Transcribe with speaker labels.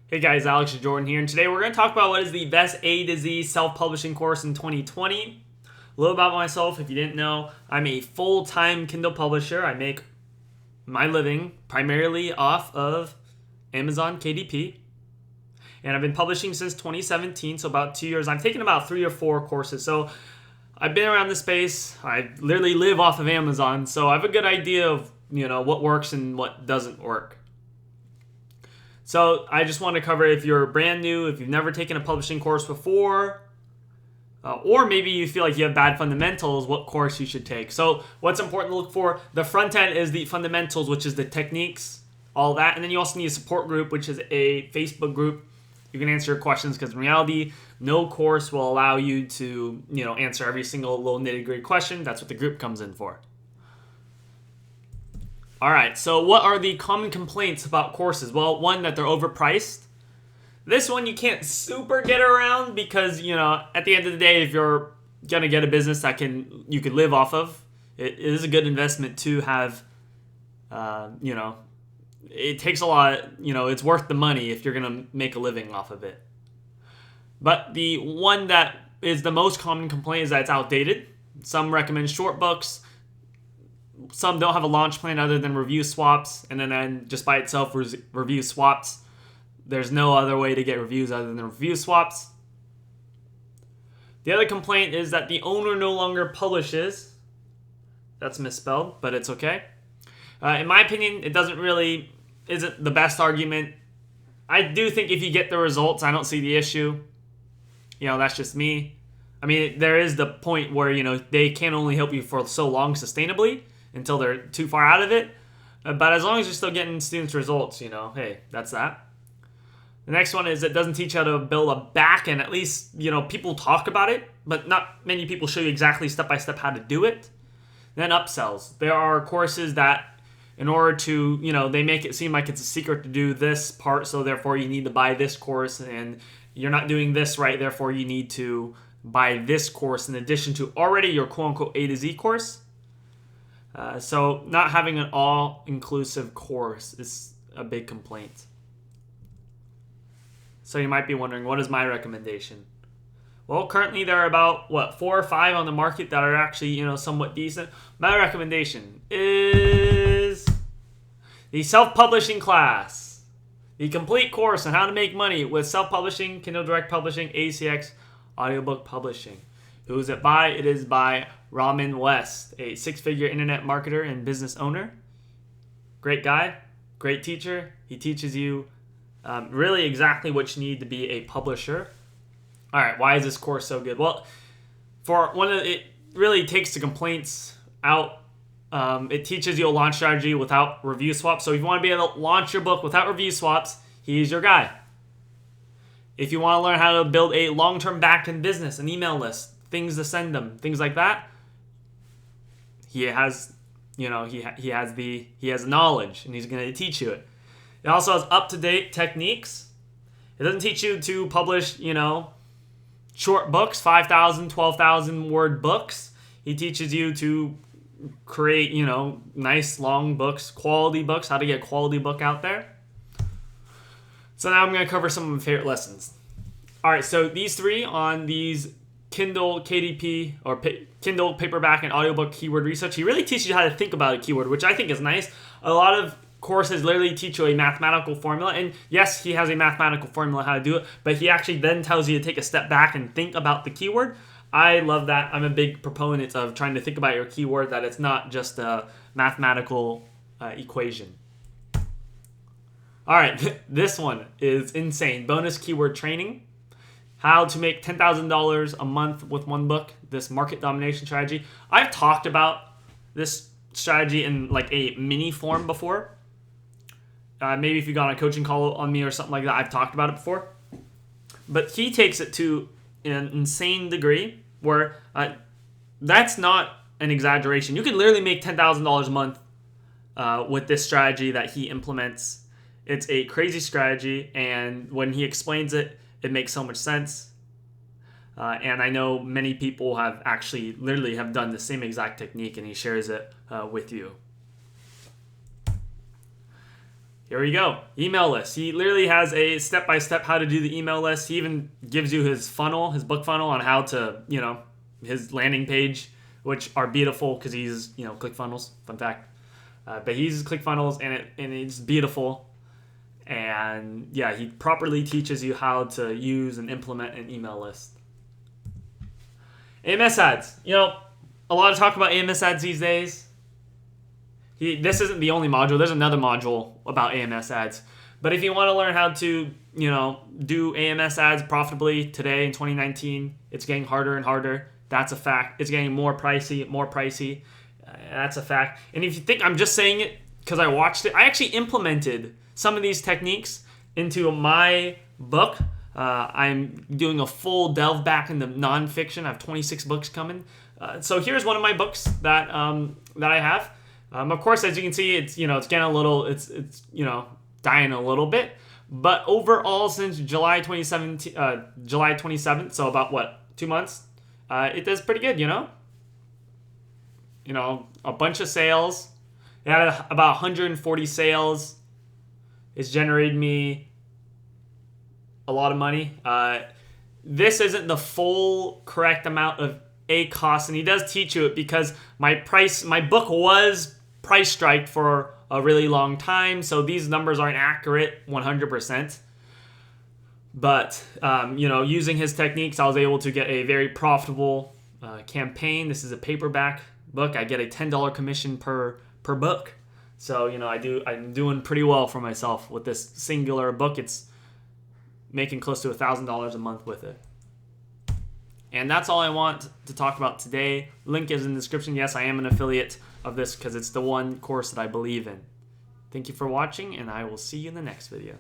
Speaker 1: Hey guys, Alex Jordan here, and today we're going to talk about what is the best A to Z self-publishing course in 2020. A little about myself, if you didn't know, I'm a full-time Kindle publisher. I make my living primarily off of Amazon KDP, and I've been publishing since 2017, so about 2 years. I've taken about 3 or 4 courses, so I've been around the space. I literally live off of Amazon, so I have a good idea of what works and what doesn't work. So I just want to cover if you're brand new, if you've never taken a publishing course before, or maybe you feel like you have bad fundamentals, what course you should take. So what's important to look for? The front end is the fundamentals, which is the techniques, all that. And then you also need a support group, which is a Facebook group. You can answer your questions because in reality, no course will allow you to answer every single little nitty-gritty question. That's what the group comes in for. All right, so what are the common complaints about courses? Well, one, that they're overpriced. This one you can't super get around because, at the end of the day, if you're going to get a business that you could live off of, it is a good investment to have, it takes a lot, it's worth the money if you're going to make a living off of it. But the one that is the most common complaint is that it's outdated. Some recommend short books. Some don't have a launch plan other than review swaps, and then just by itself, review swaps. There's no other way to get reviews other than review swaps. The other complaint is that the owner no longer publishes. That's misspelled, but it's okay. In my opinion, it isn't the best argument. I do think if you get the results, I don't see the issue. That's just me. I mean, there is the point where, they can only help you for so long sustainably until they're too far out of it. But as long as you're still getting students' results, hey, that's that. The next one is it doesn't teach how to build a back end. At least, people talk about it, but not many people show you exactly step-by-step how to do it. Then upsells. There are courses that, in order to, they make it seem like it's a secret to do this part, so therefore you need to buy this course, and you're not doing this right, therefore you need to buy this course in addition to already your quote-unquote A to Z course. So not having an all-inclusive course is a big complaint. So you might be wondering, what is my recommendation? Well, currently there are about, 4 or 5 on the market that are actually, somewhat decent. My recommendation is the self-publishing class. The complete course on how to make money with self-publishing, Kindle Direct Publishing, ACX, audiobook publishing. Who is it by? It is by Ramin West, a 6-figure internet marketer and business owner. Great guy, great teacher. He teaches you really exactly what you need to be a publisher. All right, why is this course so good? Well, it really takes the complaints out. It teaches you a launch strategy without review swaps. So if you want to be able to launch your book without review swaps, he's your guy. If you want to learn how to build a long-term back-end business, an email list, things to send them, things like that, he has knowledge, and he's going to teach you it. It also has up-to-date techniques. It doesn't teach you to publish, short books, 5,000, 12,000 word books. He teaches you to create, nice long books, quality books, how to get a quality book out there. So now I'm going to cover some of my favorite lessons. All right, so these 3 on these Kindle KDP or Kindle paperback and audiobook keyword research. He really teaches you how to think about a keyword, which I think is nice. A lot of courses literally teach you a mathematical formula, and yes, he has a mathematical formula how to do it, but he actually then tells you to take a step back and think about the keyword. I love that. I'm a big proponent of trying to think about your keyword, that it's not just a mathematical equation. All right, this one is insane. Bonus keyword training. How to make $10,000 a month with one book. This market domination strategy. I've talked about this strategy in like a mini form before. Maybe if you got on a coaching call on me or something like that, I've talked about it before. But he takes it to an insane degree where that's not an exaggeration. You can literally make $10,000 a month with this strategy that he implements. It's a crazy strategy, and when he explains it, it makes so much sense. And I know many people have actually literally have done the same exact technique, and he shares it with you. Here we go. Email list. He literally has a step-by-step how to do the email list. He even gives you his funnel, his book funnel on how to, his landing page, which are beautiful because he's, ClickFunnels. Fun fact. But he uses ClickFunnels and it's beautiful. And yeah, he properly teaches you how to use and implement an email list. AMS ads. A lot of talk about AMS ads these days. This isn't the only module. There's another module about AMS ads. But if you want to learn how to, do AMS ads profitably today in 2019, it's getting harder and harder. That's a fact. It's getting more pricey. That's a fact. And if you think I'm just saying it because I watched it, I actually implemented some of these techniques into my book. I'm doing a full delve back into nonfiction. I have 26 books coming. So here's one of my books that I have. Of course, as you can see, it's getting a little, it's dying a little bit. But overall, since July 27th, so about 2 months, it does pretty good. A bunch of sales. It had about 140 sales. It's generated me a lot of money. This isn't the full correct amount of cost, and he does teach you it because my book was price striked for a really long time, so these numbers aren't accurate 100%. But using his techniques, I was able to get a very profitable campaign. This is a paperback book. I get a $10 commission per book. So I'm doing pretty well for myself with this singular book. It's making close to $1,000 a month with it. And that's all I want to talk about today. Link is in the description. Yes, I am an affiliate of this because it's the one course that I believe in. Thank you for watching, and I will see you in the next video.